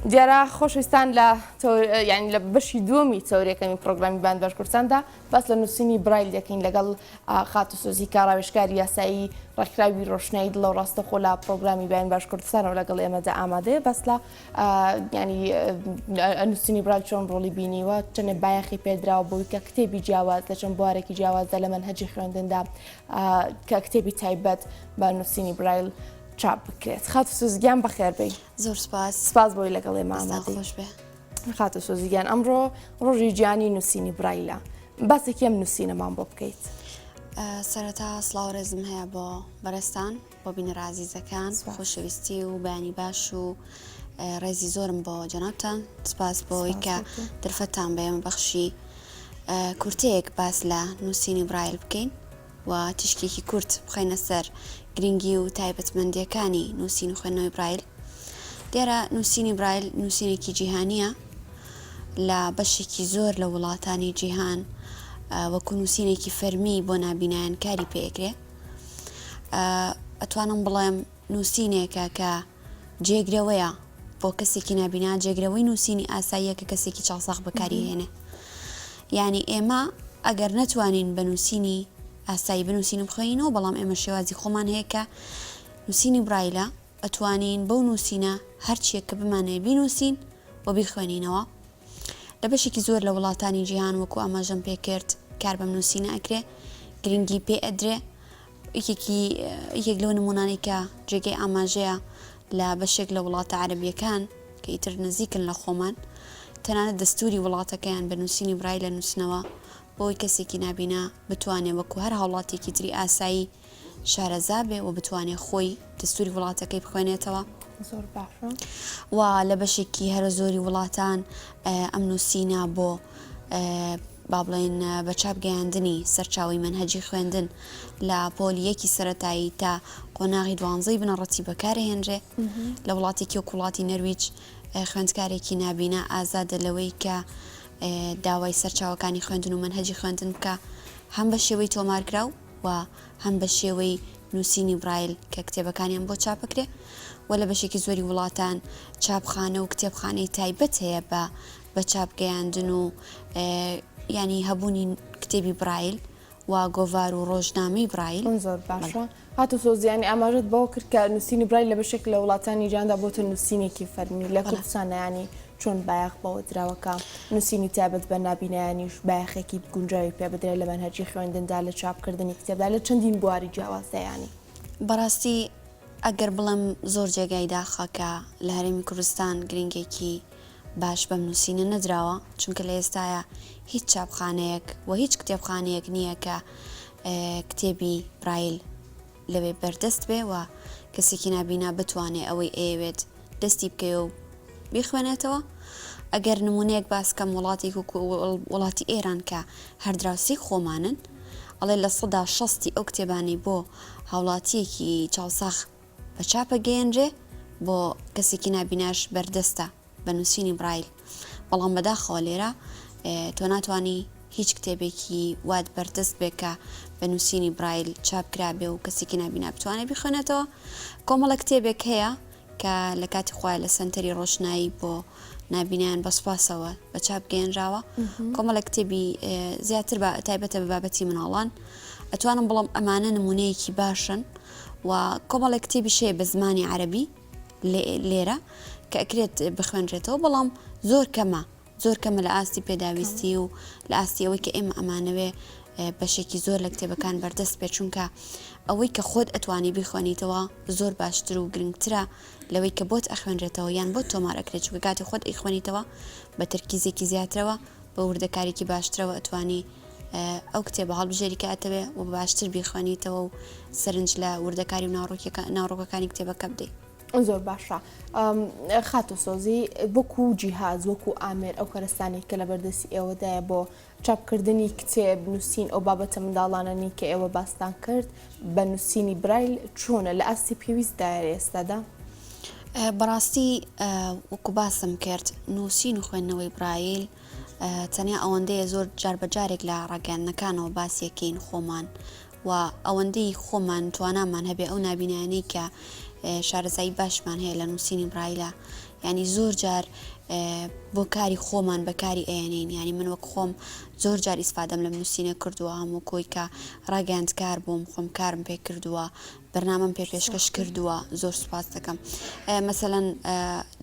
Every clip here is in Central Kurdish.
دیارە خۆشویستان ینی لە بەشی دووەمی چاوریەکەمی پرۆگرامی بانبەر کوردستاندا باس لە نووسینی برایل دەکەین لەگەڵ خاتوسۆزی کاڕاوێژکاری یاسایی ڕێکخراوی ڕۆشنایی دڵ و ڕاستەخۆ لە پرۆگرامی بیان باش کوردستانەوە لەگەڵ ئێمەدا ئامادەیە بەس لە ینی نووسینی برایل چۆن ڕۆڵی بینیوە چەنە بایەخی پێدراوە بۆی کە کتێبی جیاواز لە چەند بوارێکی جیاوازە لە مەنهەجی خوێندندا کە کتێبی تایبەت بە نووسینی برایل چاپ بکرێت. خاتوسۆزیان بەخێر بێی. زۆر سپاس. سپاس بۆی لەگەڵ ئێمە ئامادەی. خۆش بێ. خاتوسۆزیان ئەمڕۆ ڕۆژی گیانی نووسینی برایلە. باسێکی ئەم نووسینەمان بۆ بکەیت. سەرەتا سڵاو ڕێزم هەیە بۆ بەرەستان بۆ بینەرە عەزیزەکان خۆشەویستی و بەیانی باش و ڕێزی زۆرم بۆ جەنابتان سپاس بۆی کە دەرفەتان بە ئێمە بەخشی کورتەیەک باس لە نووسینی برایل بکەین و تیشکێکی کورت بخەینە سەر گرنگی و تایبەتمەندیەکانی نووسین و خوێندنەوەی برایل. دیارە نووسینی برایل نووسینێکی جیهانیە لە بەشێکی زۆر لە وڵاتانی جیهان وەکو نووسینێکی فەرمی بۆ نابینایان کاری پێکرێ. ئەتوانم بڵێم نووسینێکە کە جێگرەوەیە بۆ کەسێکی نابینا، جێگرەوەی نووسینی ئاساییە کە کەسێکی چاڵساغ بەکاری هێنێ. یعنی ئێمە ئەگەر نەتوانین بە نووسینی ئاسایی بنووسین بخۆینەوە، بەڵام ئێمە شێوازی خۆمان هەیە کە نووسینی برایلە ئەتوانین بەو نووسینە هەرچیەک کە بمانەیە بینووسین و بیخوێنینەوە. لە بەشێکی زۆر لە وڵاتانی جیهان وەکو ئاماژەم پێکرد کار بەم نووسینە ئەکرێ، گرنگی پێ ئەدرێ. یەکێک لەو نمونانەی کە جێگەی ئاماژەیە لە بەشێک لە وڵاتە عەرەبیەکان کە ئیتر نزیکن لە خۆمان، تەنانەت دەستوری وڵاتەکەیان بە نووسینی برایل نووسنەوە بۆی کەسێکی نابینا بتوانێت وەکو هەر هاوڵاتێکی تری ئاسایی شارەزا بێ و بتوانێت خۆی دەستوری وڵاتەکەی بخوێنێتەوە. زۆر باشە. و لە بەشێکی هەرە زۆری وڵاتان ئەم نووسینە بۆ با بڵێن بە چاپگەیاندنی سەرچاوی مەنهەجی خوێندن لە پۆلیەکی سەرەتایی تا قۆناغی 12 بنەڕەتی بەکارهێنرێ. لە وڵاتێکی وەکو وڵاتی نەرویج خوێندکارێکی نابینا ئازادە لەوەی کە داوای سەرچاوەکانی خوێندن و مەنهەجی خوێندن بکە، هەم بە شێوەی تۆمارکراو و هەم بە شێوەی نووسینی برایل کە کتێبەکانیان بۆ چاپەکرێ. و لە بەشێکی زۆری وڵاتان چاپخانە و کتێبخانەی تایبەت هەیە بە چاپگەیاندن و ینی هەبوونی کتێبی برایل و گۆڤار و ڕۆژنامەی برایل. زۆر باشە. خاتوسۆزیانی ئاماژەت بەوە کرد کە نووسینی برایل لە بەشێک لە وڵاتانی جیهاندا بۆتە نووسینێکی فەرمی. لە کوردستانە ینی چۆن بایەخ بەوە دراوەکە نووسینی تایبەت بە نابینایانیش بایەخێکی گونجاوی پێ بدرێت لە مەنهەجی خوێندندا لە چاپکردنی کتێبدا لە چەندین بواری جیاوازدەیانی. بەڕاستی ئەگەر بڵم زۆر جێگای داخە کە لە هەرێمی کوردستان گرنگێکی باش بەم نووسینە نەدراوە، چونکە لە ئێستاە هیچ چاپخانەیەک و هیچ کتێبخانەیەک نییە کە کتێبی برایل لەوێ بەردەست بێ و کەسێکی نابینا بتوانێت ئەوەی ئەوێت دەستی بکەوە و بیخوێنێتەوە. ئەگەر نمونەیەک باسکەم وڵاتی وڵاتی ئێران کە هەردراوسی خۆمانن، ئەڵێ لە 60 ئەو کتێبانی بۆ هاوڵاتیەکی چاوساخ بە چاپە گەیەنرێ، بۆ کەسێکی نابیناش بەردەستە بە نووسینی برایل. بەڵام بەداخەوە لێرە تۆ ناتوانی هیچ کتێبێکی وات بەردەست بێ کە بە نووسینی برایل چاپکرا بێ و کەسێکی نابینا بتوانێت بخوێنێتەوە. کۆمەڵە کتێبێک هەیە کە لە کاتی خۆی لە سنتەری ڕۆشنایی بۆ نابینیان بە سوپاسەوە بە چاپ گەیەنراوە. کۆمەڵە کتێبی زیاتر بە تایبەتە بە بابەتی مناڵان. ئەتوانم بڵم ئەمانە نمونەیەکی باشن و کۆمەڵە کتێبی شەیە بە زمانی عەرەبی لێرە کە ئەکرێت بخوێنرێتەوە، بەڵام زۆر کەمە لە ئاستی پێداویستی و لە ئاستی ئەوەی کە ئێمە ئەمانەوێ بەشێکی زۆر لە کتێبەکان بەردەست بێ، چونکە ئەوەی کە خۆت ئەتوانی بیخوێنیتەوە زۆر باشتر و گرنگترە لەوەی کە بۆت ئەخوێنرێتەوە یان بۆت تۆمار ئەکرێت، چونکە کاتی خۆت ئەیخوێنیتەوە بە تەرکیزێکی زیاترەوە بە وردەکارێکی باشترەوە ئەتوانی ئەو کتێبە هەڵبژێری کە ئەتەوێ و باشتر بیخوێنیتەوە و سەرنج لە وردەکاری و ناوڕۆکەکانی کتێبەکە بدەیت. زۆر باشە. خاتوسۆزی وەکو جیهاز وەکو ئامێر ئەو کەرەستانی کە لە بەردەستی ئێوەدایە بۆ چاپکردنی کتێب نووسین ئەو بابەتە منداڵانەنی کە ئێوە باستان کرد بە نووسینی برایل چۆنە لە ئاستی پێویستدایە ئێستادا؟ بەڕاستی وەکو باسم کرد نووسین و خوێندنەوەی برایل تەنیا ئەوەندەیە زۆر جاربەجارێک لە ڕاگەاندنەکانەوە باسیەکەین خۆمان و ئەوەندەی خۆمان توانامان هەبێ ئەو نابینانەی کە شارەزایی باشمان هەیە لە نووسینی برایلە ینی زۆر جار بۆ کاری خۆمان بەکاری ئەێنین ینی من وەک خۆم زۆر جار ئیسفادەم لە نووسینە کردووە هەموو کۆی کە ڕاگەاندکار بووم خۆم کارم پێ کردووە بەرنامەم پێ پێشکەش کردووە زۆر سوپاس دەکەم مەسەلەن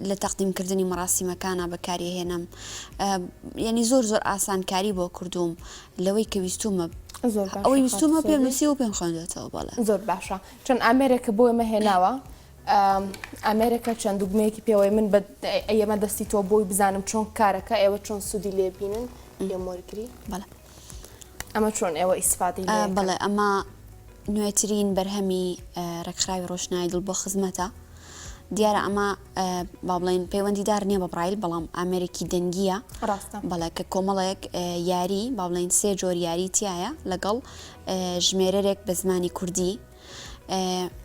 لە تەقدیمکردنی مەراسیمەکانە بەکاری هێنم ینی زۆر زۆر ئاسانکاری بۆ کردوم لەوەی کە ویستومە ئەوەی ویستومە پێم نووسی و پێم خوێندێتەوە بەڵێ زۆر باشە چەند ئامێرێکە بۆ ئێمە هێناوە ئەمریکا چەند دوگمەیەکی پێوەی من ئێمە دەستی تۆ بۆی بزانم چۆن کارەکە ئێوە چۆن سوودی لێبینن لێمۆرگری بەڵێ ئەمە چۆن ئێوە ئیسفادی بەڵێ ئەمە نوێترین بەرهەمی ڕێکخراوی ڕۆشنایی دڵ بۆ خزمەتە دیارە ئەمە با بڵێن پەیوەندیدار نییە بە بڕایل بەڵام ئامریکی دەنگیە بەڵێ کە کۆمەڵێک یاری با بڵێن 3 جۆر یاری تایە لەگەڵ ژمێرەرێک بە زمانی کوردی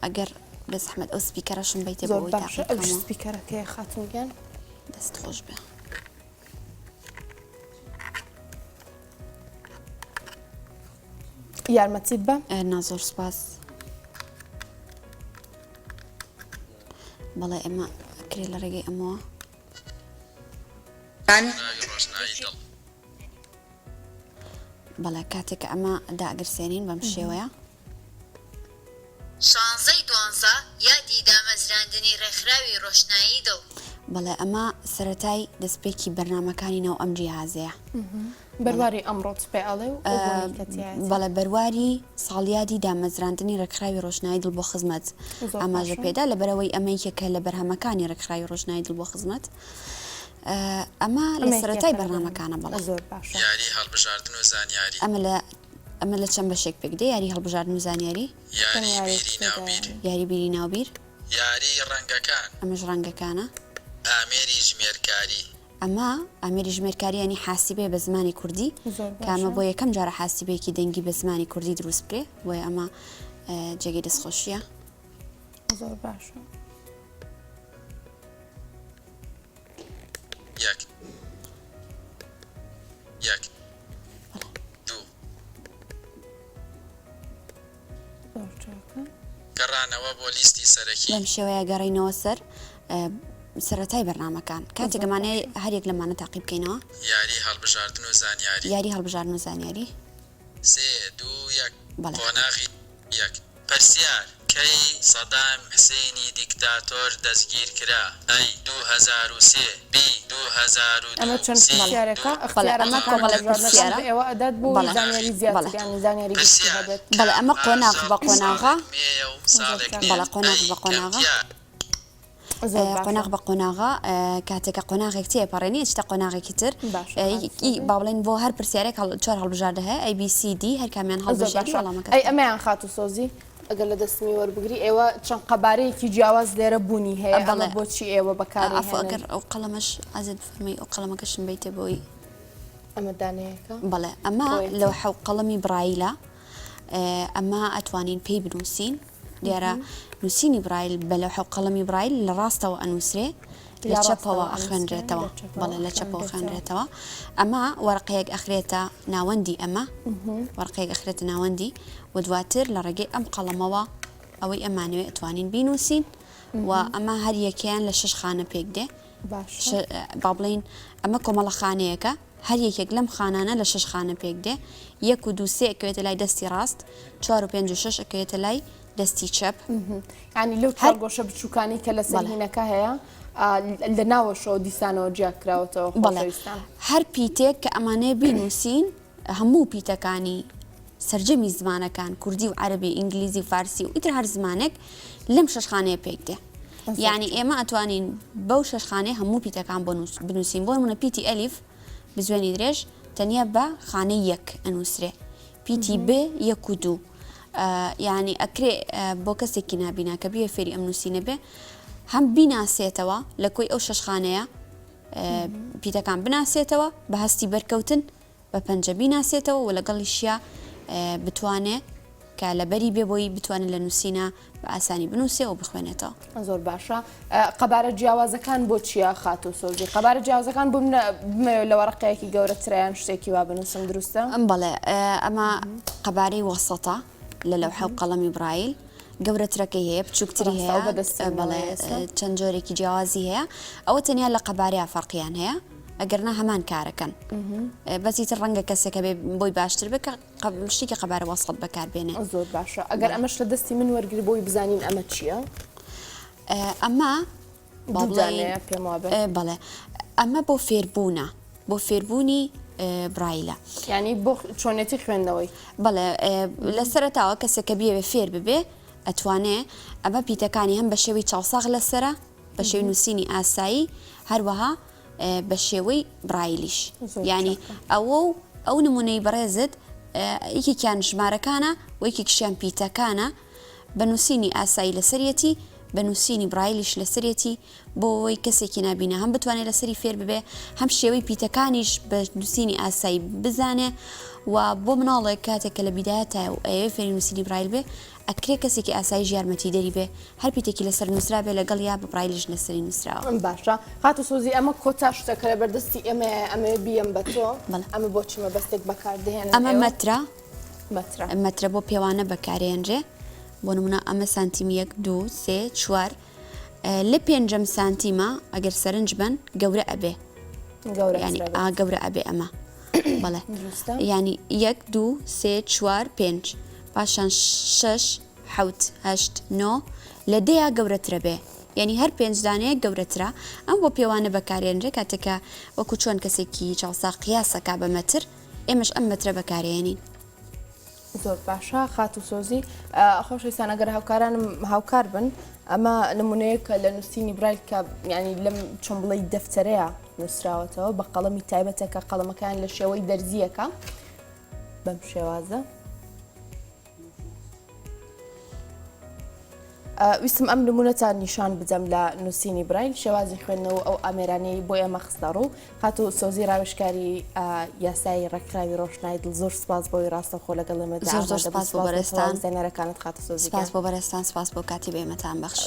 ئەگەر بەس ئەحمەد ئەو سپیکەرەشم بیتێ بۆ سپیکەرەکەی خاتونگیان دەست خۆش بێ یارمەتیت بە نازۆر سپاس بەڵێ ئێمە کرێ لە ڕێگەی ئەمەوە بەڵێ کاتێککە ئەمە داگرسێنین بەم شێوەیە 16 یادی دامەزراندنی ڕێکخراوی ڕۆشنایی دڵ بەڵێ ئەمە سەرەتای دەستپێکی بەرنمەکانی ناو ئەم جیهازەیە بەرواری ئەمڕۆت پێ ئەڵێ بەڵێ بەرواری ساڵیادی دامەزراندنی ڕێکخراوی ڕۆشنایی دڵ بۆ خزمەت ئاماژە پێدا لە بەرەوەی ئەمەیەکە لە بەرهەمەکانی ڕێکخراوی ڕۆشنایی دڵ بۆ خزمەت ئەمە لە سەرەتای بەرنامەکانە بەڵێ زۆر باش یاری هەڵبژاردن و زانیاری ئەمە لە چەند بەشێک پێکدە یاری هەڵبژاردن و زانیاری یاری بیری ناوبیر یاری ڕەنگەکان ئەمەش ڕەنگەکانە ئامێری ژمێرکاری ئەمە ئامێری ژمێرکاری ینی حاسیبێ بە زمانی کوردی کامە بۆ یەکەم جارە حاسیبێکی دەنگی بە زمانی کوردی دروست بکرێ بۆیە ئەمە جێگەی دەستخۆشیە زۆر باشە یەک دوو گەڕانەوە بۆ لیستی سەرەکی لەم شێوەیە گەڕینەوە سەر سەرەتای بەرنامەکان کاتێک گەمانەیە هەرێک لەمانە تاقی بکەینەوە یاری هەڵبژاردن و زانیاری یاری هەڵبژاردن و زانیاری 3 2 1 قۆناغی 1 پرسیار کەی سەدام حسێنی دیکتاتۆر دەستگیر کرا ئەی 2003 بی 2002 ئەمە چەند پرسیارێکە ئەمە کۆمەڵێک پرسیارە ئێوە ئەدات بۆ زانیاری زیاتر زانیاری بەڵێ ئەمە قۆناغ بە قۆناغا بەڵێ قۆناغ بە قۆناغا قۆناغ بە قۆناغا کاتێکە قۆناغێک تێپەڕێنی چتە قۆناغێکی تر با بڵێن بۆ هەر پرسیارێک 4 هەڵبژاردە هەیە ABCD هەر کامیان هەڵبژاردی وەڵامەکە ئەی ئەمەیان خات و سۆزی ئەگەر لە دەستمی وەربگری ئێوە چەند قەبارەیەکی جیاواز لێرە بوونی هەیە ئەمە بۆچی ئێوە بەکاری ئەگەر ئەو قەڵەمەش ئازت فەرمی ئەو قەڵەمەکەشم بیتێ بۆی ئەمە دانەیەەکە بەڵێ ئەمە لەو حەو قەڵەمی برایلە ئەمە ئەتوانین پێی بنووسین دیارە نووسینی برایل بە لەو حەو قەڵەمی برایل لە ڕاستەوە ئەنووسرێ لە چەپەوە ئەخوێنرێتەوە بەڵێ لە چەپەوە خوێنرێتەوە ئەمە وەرقەیەک ئەخرێتە ناوەندی ئەمە وەرقەیەک ئەخرێتە ناوەندی و دواتر لە ڕێگەی ئەم قەڵەمەوە ئەوەی ئەمانوێ ئەتوانین بینووسین و ئەمە هەر یەکیان لە 6 خانە پێک دێ با بڵین ئەمە کۆمەڵە خانەیەەکە هەر یەکێک لەم خانانە لە 6 خانە پێک دێ 1 و 2 3 ئەکەوێتە لای دەستی ڕاست 4 و 5 و 6 ئەکەوێتە لای دەستی چەپ ینی لەو هەر گۆشە بچووکانی کە لە سەرهینەکە هەیە لە ناوەشەوە دیسانەوە جیاکراوەتەوە خۆشەویستان هەر پیتێک کە ئەمانەیە بینووسین هەموو پیتەکانی سەرجەمی زمانەکان کوردی و عەربی ئینگلیزی فارسی و ئیتر هەر زمانێک لەم 6 خانەیە پێک دێ یعنی ئێمە ئەتوانین بەو 6 خانەی هەموو پیتەکان بنووسین بۆ نمونە پیتی ئەلیف بزوێنی درێژ تەنیا بە خانەی 1 ئەنووسرێ پیتی ب 1 و 2 یعنی ئەکرێ بۆ کەسێکی نابینا کە بێ فێری ئەم نووسینە بێ هەم بیناسێتەوە لە کۆی ئەو 6 خانەیە پیتەکان بناسێتەوە بە هەستی بەرکەوتن بە پەنجە بیناسێتەوە و لەگەڵیشیە بتوانێت کە لەبەری بێ بۆی بتوانێت لە نووسینە بە ئاسانی بنووسێ و بخوێنێتەوە زۆر باشە قەبارە جیاوازەکان بۆ چیە خات و سۆزی قەبارە جیاوازەکان بمەوێت لە وەرەقەیەکی گەورەترەیان شتێکی وا بنووسم دروستە بەڵێ ئەمە قەبارەی وەسەتە لە لەوحە و قەڵەمی برایل گەورەترەکەی هەیە بچووکتری ڕاستە، ئەو هەیە بەدەستێنەوە بەڵێ ئێستا. چەند جۆرێکی جیاوازی هەیە ئەوە تەنیا لە قەبارەیە فەرقیان هەیە ئەگەرنا هەمان کارەکەن بەسی تر ڕەنگە کەسێکە بێ بۆی باشتر بکە شتێکی قەبارە وەسڵ بەکاربێنێ زۆر باشە ئەگەر ئەمەش لە دەستی من وەرگری بۆی بزانین ئەمە چییە؟ ئەمە دووجانەیە پێم وابێ بەڵێ ئەمە بۆ فێربوونە بۆ فێربوونی برایلە ینی بۆ چۆنێتی خوێندنەوەی بەڵێ لە سەرەتاوە کەسێکە بیەوێ فێر ببێ ئەتوانێ ئەمە پیتەکانی هەم بە شێوەی چاوساغ لەسرە بە شێوی نووسینی ئاسایی هەروەها بە شێوەی برایلیش ینی ئەو نمونەی بەڕێزت یەکێکیان ژمارەکانە و یەکێکیشیان پیتەکانە بە نووسینی ئاسایی لەسەرەتی بە نووسینی برایلیش لەسەرەتی بۆ ئەوەی کەسێکی نابینە هەم بتوانێت لەسەری فێر ببێ هەم شێوەی پیتەکانیش بە نووسینی ئاسایی بزانێ و بۆ مناڵێک کاتێککە لە بیدایەتە و ئەوێ فێری نووسینی برایل بێ ئەکرێ کەسێکی ئاسایی یارمەتی دەری بێ هەر پیتێکی لەسەر نووسرا بێ لەگەڵ یا بە برایلیش لەسەری نووسراوە باشە هات و سۆزی ئەمە کۆتا شتەکە لە بەردەستی ئەمە بیەم بە تۆ ئەمە بۆچی مەبەستێک بەکاردێنن ئەمە مەترە بۆ پێوانە بەکارێنرێ بۆ نمونە ئەمە سانتیمی 1 2 3 4 لە 5 سانتیمە ئەگەر سەرنج بن گەورە ئەبێ گەورە ئەبێ ئەمە بەڵێ ینی 1 2 3 4 5 پاشان 6 7 8 9 لە دەیە گەورەترە بێ ینی هەر 5 دانەیە گەورەترە ئەم بۆ پێوانە بەکارێنرێ کاتێکە وەکو چۆن کەسێکی چاوسا قیاسەکە بە مەتر ئێمەش ئەم مەترە بەکارێنین زۆر باشە خات و سۆزی خۆشەویستان ئەگەر هاوکارانم هاوکار بن ئەمە نمونەیە کە لە نووسینی برایل کە ینی لەم چۆن بڵێ دەفتەرەیە نووسراوەتەوە بە قەڵەمی تایبەتەکە قەڵەمەکان لە شێوەی دەرزیەکە بەم شێوازە ویستم ئەم نمونەتان نیشان بدەم لە نووسینی برایل شێوازی خوێندنەوە ئەو ئامێرانەی بۆ ئێمە خستە ڕوو خات و سۆزی ڕاوێژکاری یاسایی ڕێکخراوی ڕۆشنایی دڵ زۆر سپاس بۆی ڕاستەخۆ لەگەڵ ئێمەدا زۆر سپاس بۆ بەرزتان زێنەرەکانت خاتە سۆزی سپاس بۆ بەرزتان سپاس بۆ کاتی بێمەتان بەخش